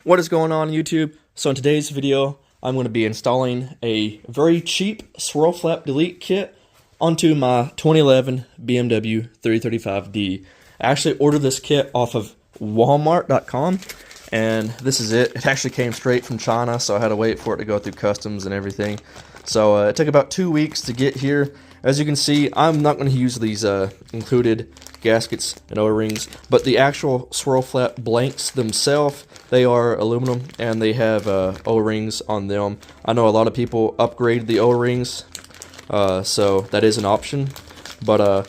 What is going on YouTube? So in today's video, I'm going to be installing a very cheap swirl flap delete kit onto my 2011 BMW 335d. I actually ordered this kit off of Walmart.com, and this is it. It actually came straight from China, so I had to wait for it to go through customs and everything. So it took about 2 weeks to get here. As you can see, I'm not going to use these included gaskets and O-rings, but the actual swirl flap blanks themselves, they are aluminum and they have O-rings on them. I know a lot of people upgrade the O-rings, so that is an option, but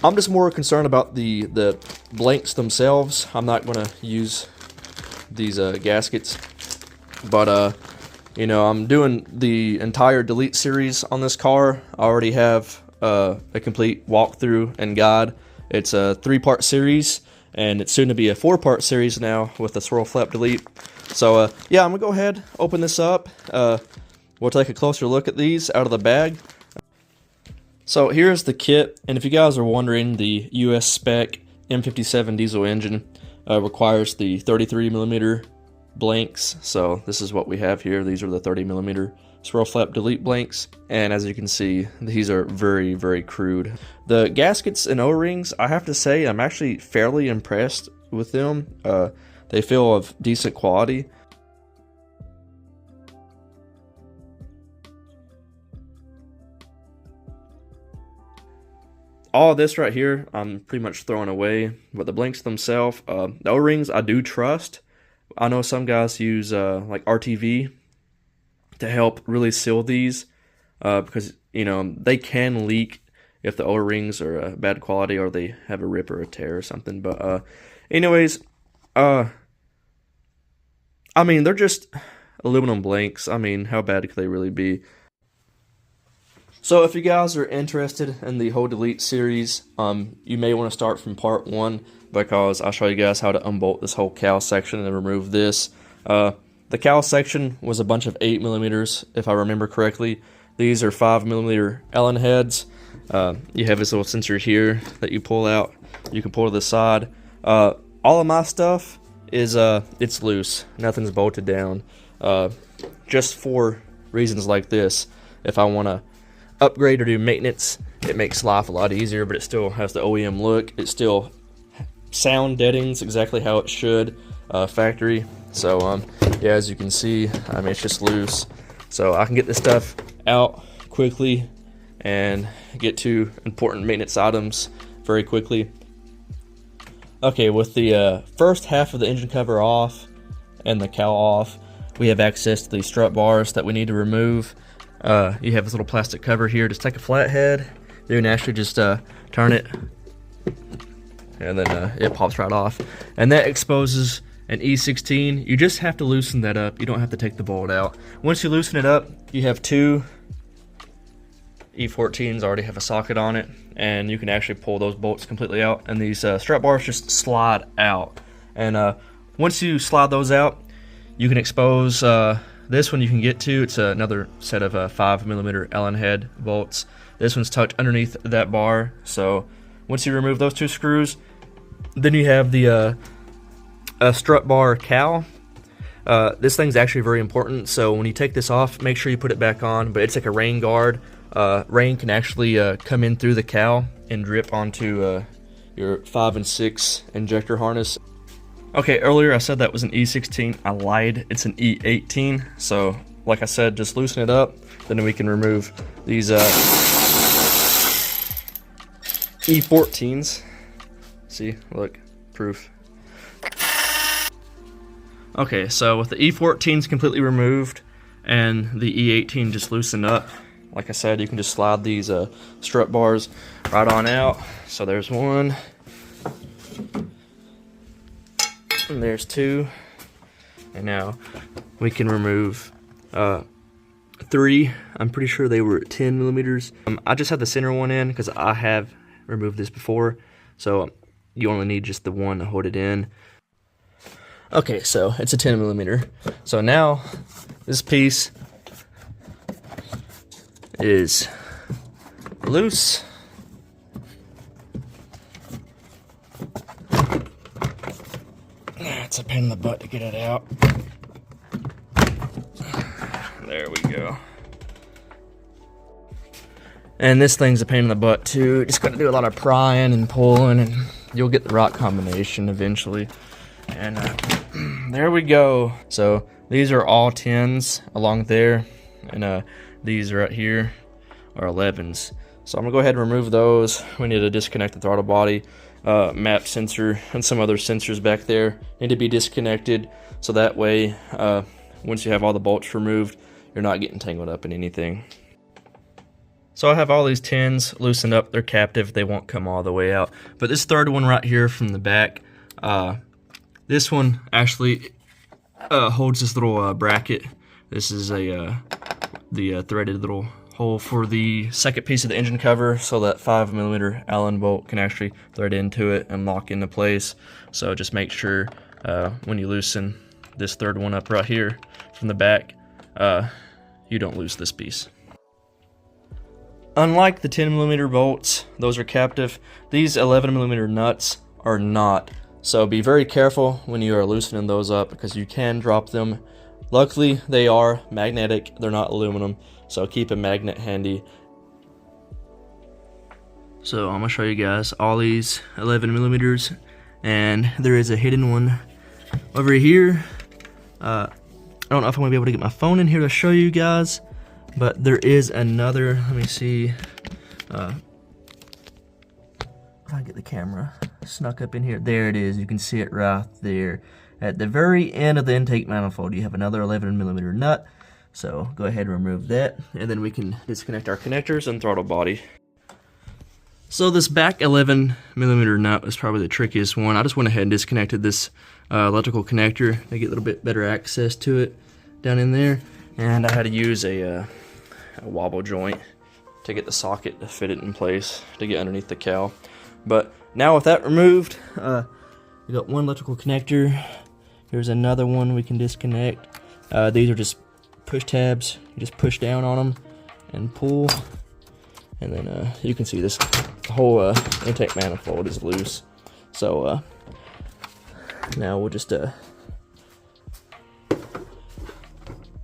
I'm just more concerned about the blanks themselves. I'm not going to use these gaskets, but you know, I'm doing the entire delete series on this car. I already have a complete walkthrough and guide. It's a 3-part series, and it's soon to be a 4-part series now with the swirl flap delete. So yeah, I'm gonna go ahead, open this up. We'll take a closer look at these out of the bag. So here's the kit, and if you guys are wondering, the US spec M57 diesel engine requires the 33mm blanks. So this is what we have here. These are the 30mm swirl flap delete blanks, and as you can see, these are very, very crude. The gaskets and O-rings, I have to say, I'm actually fairly impressed with them. They feel of decent quality. All of this right here, I'm pretty much throwing away, but the blanks themselves, the O-rings I do trust. I know some guys use like RTV to help really seal these, because you know they can leak if the O-rings are bad quality or they have a rip or a tear or something. But anyways, I mean, they're just aluminum blanks. I mean, how bad could they really be? So if you guys are interested in the whole delete series, you may want to start from part 1, because I'll show you guys how to unbolt this whole cowl section and remove this. The cowl section was a bunch of 8mm, if I remember correctly. These are 5mm Allen heads. You have this little sensor here that you pull out. You can pull to the side. All of my stuff is it's loose. Nothing's bolted down. Just for reasons like this. If I want to upgrade or do maintenance, it makes life a lot easier, but it still has the OEM look. It still sound deadens exactly how it should, factory. So yeah, as you can see, I mean, it's just loose, so I can get this stuff out quickly and get to important maintenance items very quickly. Okay, with the first half of the engine cover off and the cowl off, we have access to the strut bars that we need to remove. You have this little plastic cover here. Just take a flathead, you can actually just turn it, and then it pops right off, and that exposes an E16. You just have to loosen that up. You don't have to take the bolt out. Once you loosen it up, you have 2 E14s already have a socket on it, and you can actually pull those bolts completely out, and these strut bars just slide out. And once you slide those out, you can expose this one. You can get to, it's another set of 5mm Allen head bolts. This one's tucked underneath that bar. So once you remove those 2 screws, then you have the strut bar cowl. This thing's actually very important, so when you take this off, make sure you put it back on, but it's like a rain guard. Rain can actually come in through the cowl and drip onto your 5 and 6 injector harness. Okay, earlier I said that was an E16. I lied, it's an E18. So like I said, just loosen it up, then we can remove these E14s. See, look, proof. Okay, so with the E14s completely removed and the E18 just loosened up, like I said, you can just slide these strut bars right on out. So there's 1, and there's 2, and now we can remove 3. I'm pretty sure they were 10mm. I just had the center one in because I have removed this before, so you only need just the one to hold it in. Okay, so it's a 10mm. So now this piece is loose. it's a pain in the butt to get it out. There we go. And this thing's a pain in the butt too. Just gotta do a lot of prying and pulling, and you'll get the right combination eventually. And there we go. So these are all 10s along there, and these right here are 11s. So I'm gonna go ahead and remove those. We need to disconnect the throttle body, map sensor, and some other sensors back there need to be disconnected. So that way, once you have all the bolts removed, you're not getting tangled up in anything. So I have all these 10s loosened up. They're captive. They won't come all the way out. But this third one right here from the back, this one actually holds this little bracket. This is the threaded little hole for the second piece of the engine cover, so that 5mm Allen bolt can actually thread into it and lock into place. So just make sure when you loosen this third one up right here from the back, you don't lose this piece. Unlike the 10mm bolts, those are captive, these 11mm nuts are not. So be very careful when you are loosening those up, because you can drop them. Luckily, they are magnetic, they're not aluminum, so keep a magnet handy. So I'm gonna show you guys all these 11mm, and there is a hidden one over here. I don't know if I'm gonna be able to get my phone in here to show you guys, but there is another. Let me see. Try to get the camera snuck up in here. There it is. You can see it right there. At the very end of the intake manifold, you have another 11mm nut. So go ahead and remove that, and then we can disconnect our connectors and throttle body. So this back 11mm nut was probably the trickiest one. I just went ahead and disconnected this electrical connector to get a little bit better access to it down in there. And I had to use a wobble joint to get the socket to fit it in place to get underneath the cowl. But now with that removed, we got one electrical connector. Here's another one we can disconnect. These are just push tabs. You just push down on them and pull, and then you can see this whole intake manifold is loose. So now we'll just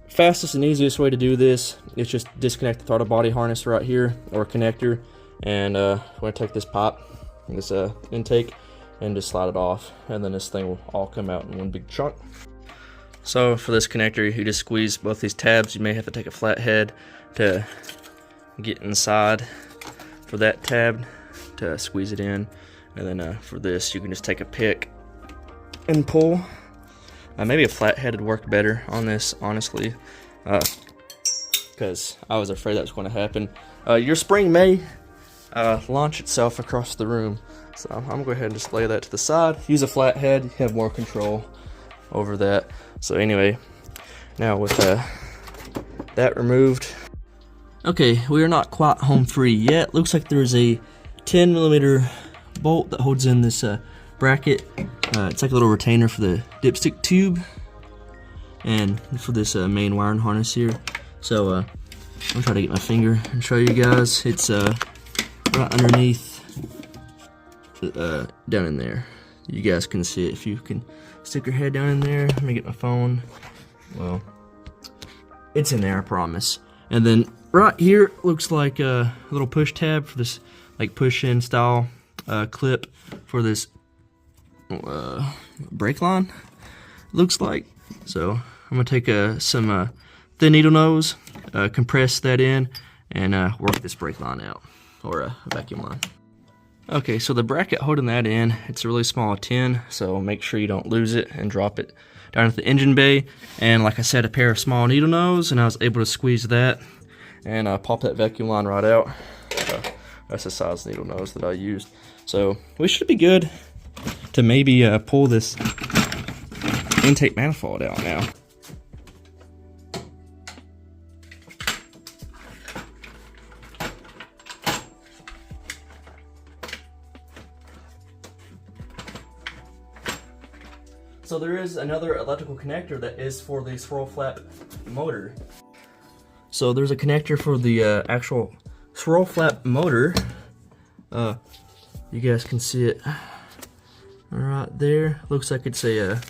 fastest and easiest way to do this is just disconnect the throttle body harness right here, or connector, and we're going to take this pipe, this intake, and just slide it off, and then this thing will all come out in one big chunk. So for this connector, you just squeeze both these tabs. You may have to take a flathead to get inside for that tab to squeeze it in, and then for this you can just take a pick and pull. Maybe a flathead would work better on this, honestly, because I was afraid that was going to happen. Your spring may launch itself across the room, so I'm going to go ahead and just lay that to the side. Use a flathead, you have more control over that. So anyway, now with that removed, okay, we are not quite home free yet. Looks like there's a 10mm bolt that holds in this bracket. It's like a little retainer for the dipstick tube and for this main wiring harness here. So I'm gonna try to get my finger and show you guys. It's right underneath, down in there. You guys can see it if you can stick your head down in there. Let me get my phone. Well, it's in there, I promise. And then right here looks like a little push tab for this, like push-in style clip for this brake line, looks like. So I'm gonna take some thin needle nose, compress that in, and work this brake line out, or a vacuum line. Okay, so the bracket holding that in, it's a really small tin, so make sure you don't lose it and drop it down at the engine bay. And like I said, a pair of small needle nose, and I was able to squeeze that and pop that vacuum line right out. That's the size needle nose that I used. So we should be good to maybe pull this intake manifold out now. So there is another electrical connector that is for the swirl flap motor. So there's a connector for the actual swirl flap motor. You guys can see it right there. Looks like it's a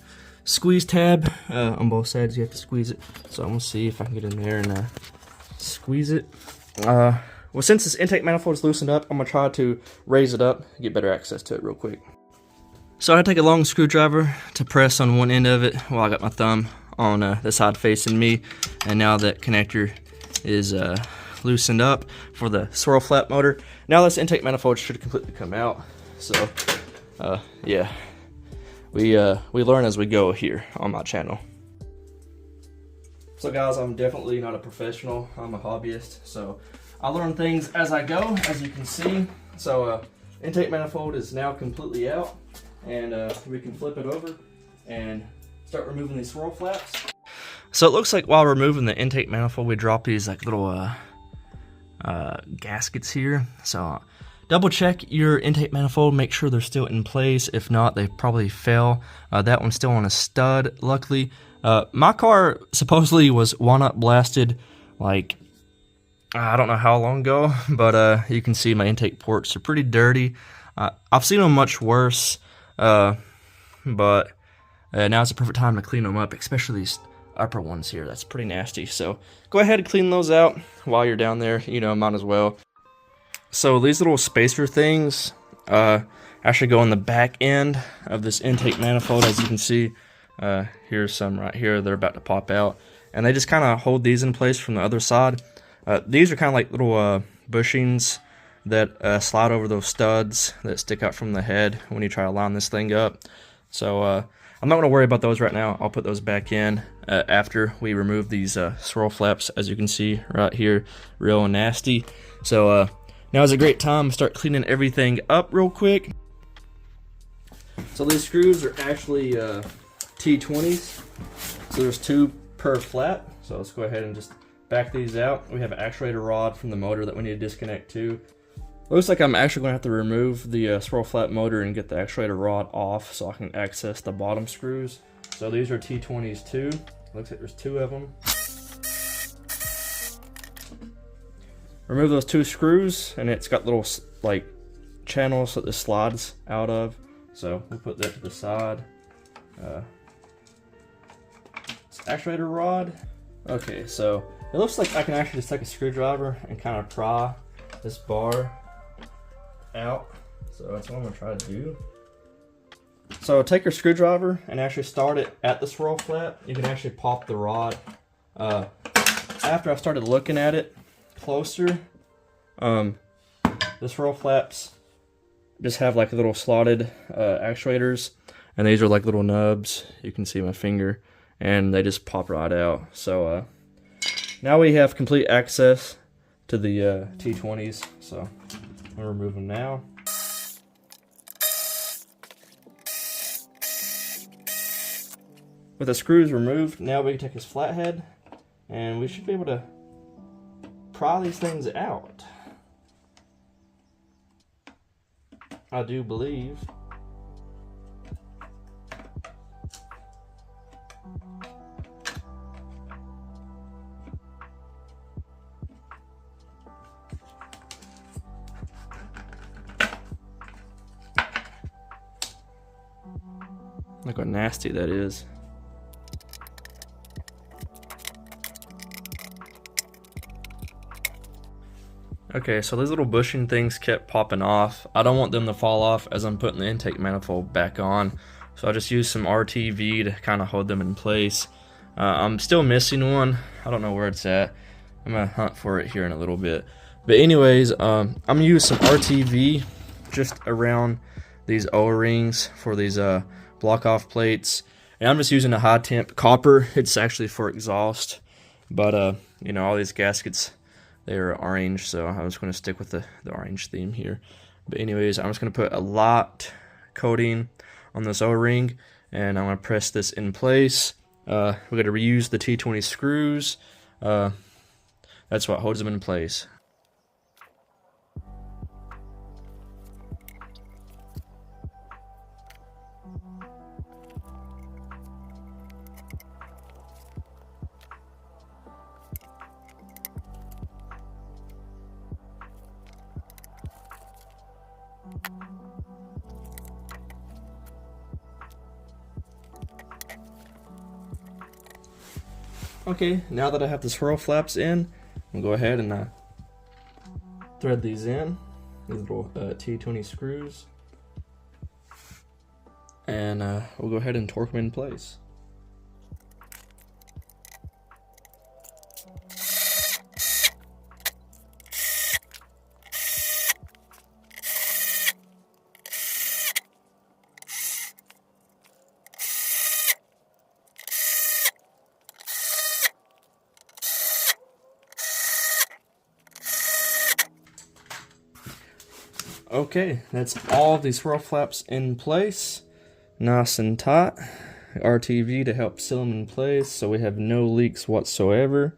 squeeze tab on both sides. You have to squeeze it. So I'm gonna see if I can get in there and squeeze it. Well, since this intake manifold is loosened up, I'm gonna try to raise it up, get better access to it real quick. So I take a long screwdriver to press on one end of it while I got my thumb on the side facing me, and now that connector is loosened up for the swirl flap motor. Now this intake manifold should completely come out. So yeah, we learn as we go here on my channel. So guys, I'm definitely not a professional, I'm a hobbyist, so I learn things as I go, as you can see. So intake manifold is now completely out, and we can flip it over and start removing these swirl flaps. So it looks like while removing the intake manifold, we drop these like little gaskets here. So double check your intake manifold, make sure they're still in place. If not, they probably fell. That one's still on a stud, luckily. My car supposedly was walnut blasted like, I don't know how long ago, but you can see my intake ports are pretty dirty. I've seen them much worse, but now it's a perfect time to clean them up, especially these upper ones here. That's pretty nasty. So go ahead and clean those out while you're down there. You know, might as well. So these little spacer things actually go on the back end of this intake manifold. As you can see, here's some right here. They're about to pop out, and they just kind of hold these in place from the other side. These are kind of like little bushings that slide over those studs that stick out from the head when you try to line this thing up. So I'm not going to worry about those right now. I'll put those back in after we remove these swirl flaps, as you can see right here, real nasty. So now is a great time to start cleaning everything up real quick. So these screws are actually T20s. So there's 2 per flap. So let's go ahead and just back these out. We have an actuator rod from the motor that we need to disconnect too. Looks like I'm actually going to have to remove the swirl flap motor and get the actuator rod off so I can access the bottom screws. So these are T20s too. Looks like there's 2 of them. Remove those 2 screws, and it's got little like channels that this slides out of. So we'll put that to the side. It's actuator rod. Okay, so it looks like I can actually just take a screwdriver and kind of pry this bar out. So that's what I'm gonna try to do. So take your screwdriver and actually start it at the swirl flap. You can actually pop the rod. After I've started looking at it closer, the swirl flaps just have like little slotted actuators, and these are like little nubs. You can see my finger, and they just pop right out. So now we have complete access to the T20s. So I'm gonna remove them now. With the screws removed, now we can take this flathead, and we should be able to pry these things out. I do believe. Look how nasty that is. Okay, so these little bushing things kept popping off. I don't want them to fall off as I'm putting the intake manifold back on. So I just used some RTV to kind of hold them in place. I'm still missing one. I don't know where it's at. I'm gonna hunt for it here in a little bit. But anyways, I'm gonna use some RTV just around these O-rings for these block off plates. And I'm just using a high temp copper. It's actually for exhaust. But you know, all these gaskets, they're orange, so I was going to stick with the orange theme here. But anyways, I'm just going to put a lot coating on this O-ring, and I'm going to press this in place. We're going to reuse the T20 screws. That's what holds them in place. Okay, now that I have the swirl flaps in, I'm gonna go ahead and thread these in, these little T20 screws, and we'll go ahead and torque them in place. Okay, that's all of these swirl flaps in place, nice and tight. RTV to help seal them in place so we have no leaks whatsoever.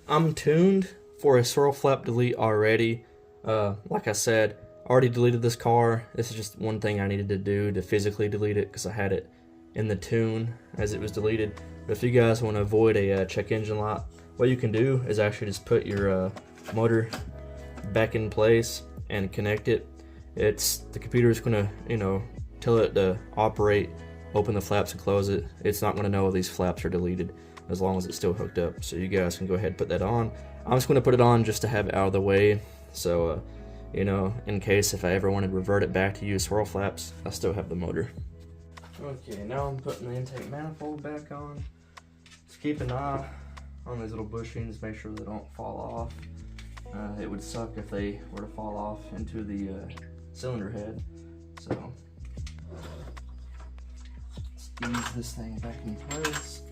I'm tuned for a swirl flap delete already. Like I said, I already deleted this car. This is just one thing I needed to do to physically delete it because I had it in the tune as it was deleted. But if you guys want to avoid a check engine light, what you can do is actually just put your motor back in place and connect it. The computer is going to, tell it to operate, open the flaps and close it. It's not going to know these flaps are deleted as long as it's still hooked up. So you guys can go ahead and put that on. I'm just going to put it on just to have it out of the way. So, in case if I ever wanted to revert it back to use swirl flaps, I still have the motor. Okay, now I'm putting the intake manifold back on. Just keep an eye on these little bushings, make sure they don't fall off. It would suck if they were to fall off into the cylinder head. So let's ease this thing back in place.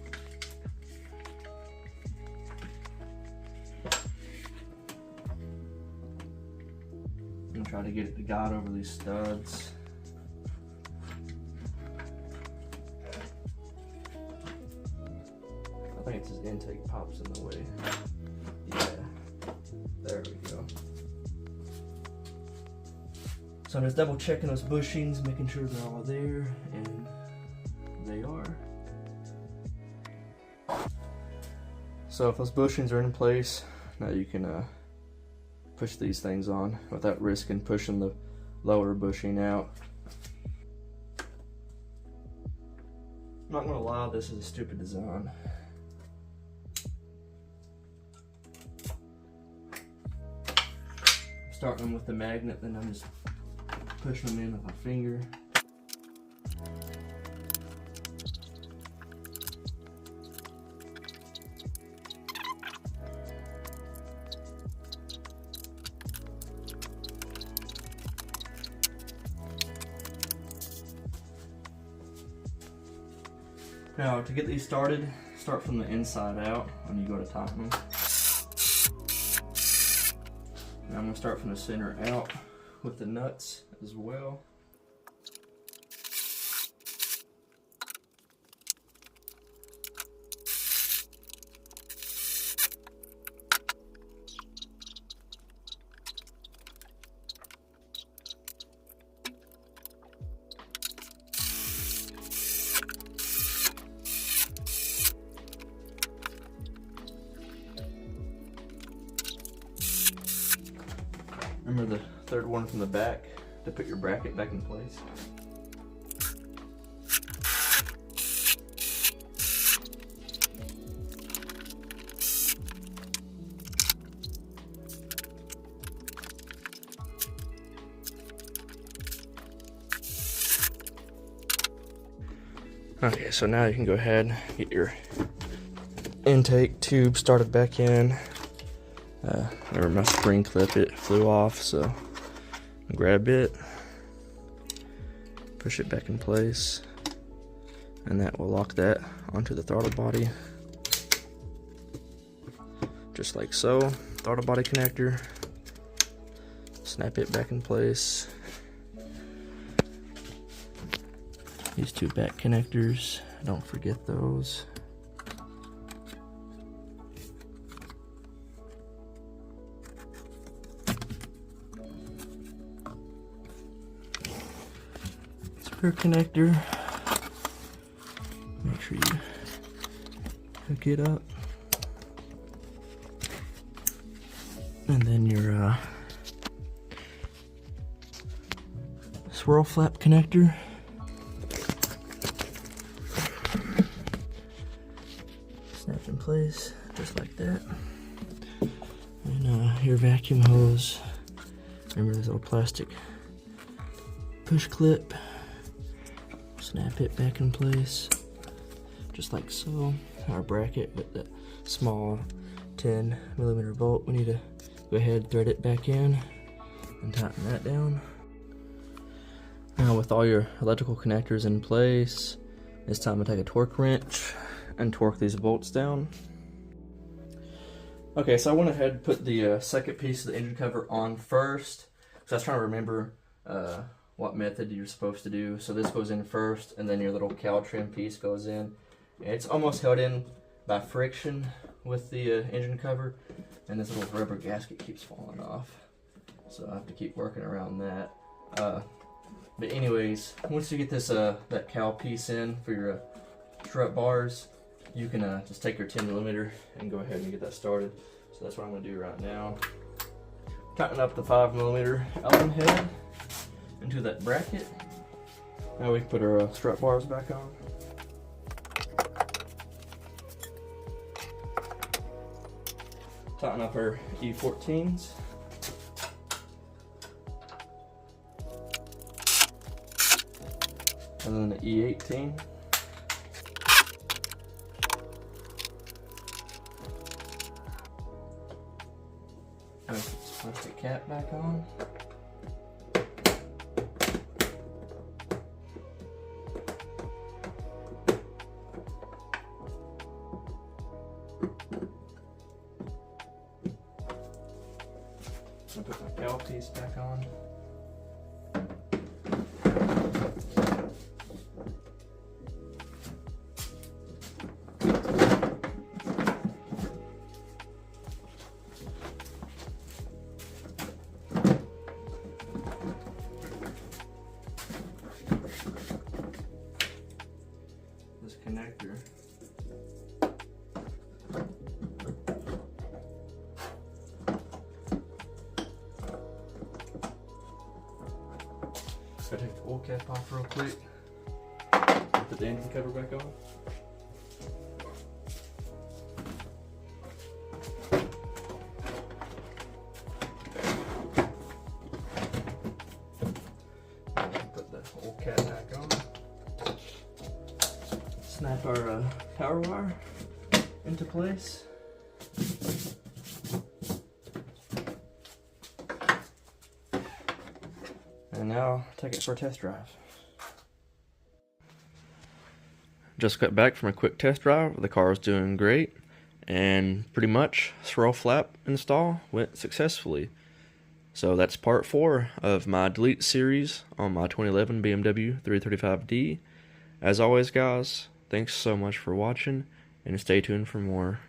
And try to get it to guide over these studs. I think it's his intake pops in the way. Yeah. There we go. So I'm just double checking those bushings, making sure they're all there, and they are. So if those bushings are in place, now you can push these things on without risking pushing the lower bushing out. I'm not gonna lie, this is a stupid design. Starting them with the magnet, then I'm just pushing them in with my finger. Now to get these started, start from the inside out when you go to tighten them. Now I'm going to start from the center out with the nuts as well. Remember the third one from the back to put your bracket back in place. Okay, so now you can go ahead and get your intake tube started back in. Remember my spring clip, it flew off, so grab it, push it back in place, and that will lock that onto the throttle body. Just like so. Throttle body connector, snap it back in place. These two back connectors, don't forget those. Spare connector, make sure you hook it up, and then your swirl flap connector. place, just like that. And your vacuum hose. Remember this little plastic push clip. Snap it back in place, just like so. Our bracket with the small 10mm bolt, we need to go ahead and thread it back in and tighten that down. Now with all your electrical connectors in place, it's time to take a torque wrench and torque these bolts down. Okay, so I went ahead and put the second piece of the engine cover on first, because I was trying to remember what method you're supposed to do. So this goes in first, and then your little cowl trim piece goes in. It's almost held in by friction with the engine cover, and this little rubber gasket keeps falling off. So I have to keep working around that. But anyways, once you get this that cowl piece in for your strut bars, you can just take your 10mm and go ahead and get that started. So that's what I'm going to do right now. Tighten up the 5mm Allen head into that bracket. Now we can put our strut bars back on. Tighten up our E14s. And then the E18. And put the cap back on. I'll put my cowl piece back on. This connector. So take the oil cap off real quick. Put the engine cover back on. Put the oil cap back on. Snap our power wire into place. And now take it for a test drive. Just got back from a quick test drive. The car is doing great, and pretty much swirl flap install went successfully. So that's part 4 of my delete series on my 2011 BMW 335d. As always guys, thanks so much for watching, and stay tuned for more.